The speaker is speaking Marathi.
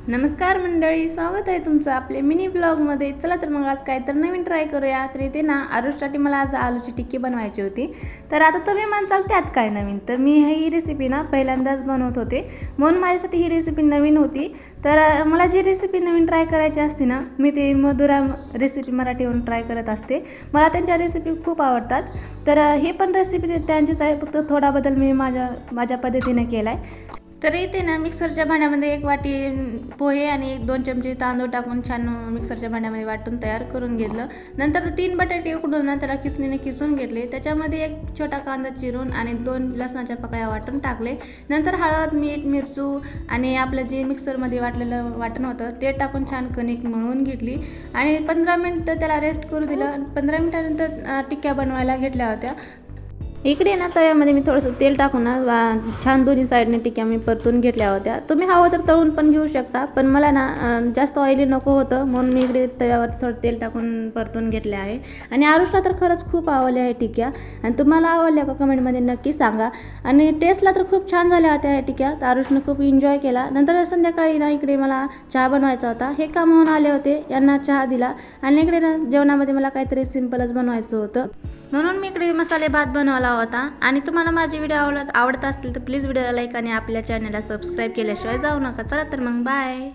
नमस्कार मंडळी, स्वागत आहे तुमचं आपले मिनी ब्लॉगमध्ये। चला तर मग आज काय तर नवीन ट्राय करूया। तर इथे ना आरुषसाठी मला आज आलूची टिक्की बनवायची होती। तर आता तुम्ही म्हणताल त्यात काय नवीन, तर मी ही रेसिपी ना पहिल्यांदाच बनवत होते, म्हणून माझ्यासाठी ही रेसिपी नवीन होती। तर मला जी रेसिपी नवीन ट्राय करायची असते ना, मी ते मधुरा रेसिपी मराठीवरून ट्राय करत असते। मला त्यांच्या रेसिपी खूप आवडतात। तर हे पण रेसिपी त्यांचीच आहे, फक्त थोडा बदल मी माझ्या पद्धतीने केला आहे। तर इथे ना मिक्सरच्या भांड्यामध्ये 1 वाटी पोहे आणि 2 चमचे तांदूळ टाकून छान मिक्सरच्या भांड्यामध्ये वाटून तयार करून घेतलं। नंतर 3 बटाटे उकडून ना त्याला किसणीने किसून घेतले। त्याच्यामध्ये 1 छोटा कांदा चिरून आणि 2 लसणाच्या पाकळ्या वाटून टाकले। नंतर हळद, मीठ, मिरचू आणि आपलं जे मिक्सरमध्ये वाटलेलं वाटण होतं ते टाकून छान कणिक मळून घेतली आणि 15 मिनिटं त्याला रेस्ट करू दिलं। 15 मिनिटानंतर टिक्क्या बनवायला घेतल्या होत्या। इकडे ना तव्यामध्ये मी थोडंसं तेल टाकून ना छान दोन्ही साईडने टिक्क्या मी परतून घेतल्या होत्या। तुम्ही हवं तर तळून पण घेऊ शकता, पण मला ना जास्त ऑइली नको होतं, म्हणून मी इकडे तव्यावर थोडं तेल टाकून परतून घेतले आहे। आणि आरुषला तर खरंच खूप आवडल्या आहे टिक्क्या, आणि तुम्हाला आवडल्या का कमेंटमध्ये नक्की सांगा। आणि टेस्टला तर खूप छान झाल्या होत्या ह्या टिक्क्या, तर आरुषनं खूप एन्जॉय केला। नंतर संध्याकाळी ना इकडे मला चहा बनवायचा होता, हे कामावून आले होते, यांना चहा दिला। आणि इकडे ना जेवणामध्ये मला काहीतरी सिम्पलच बनवायचं होतं, म्हणून मी इकडे मसाले भात बनवला होता। आणि तुम्हाला माझे व्हिडिओ आवडत असतील तर प्लीज व्हिडिओला लाईक आणि आपल्या चॅनलला सबस्क्राईब केल्याशिवाय जाऊ नका। चला तर मग बाय।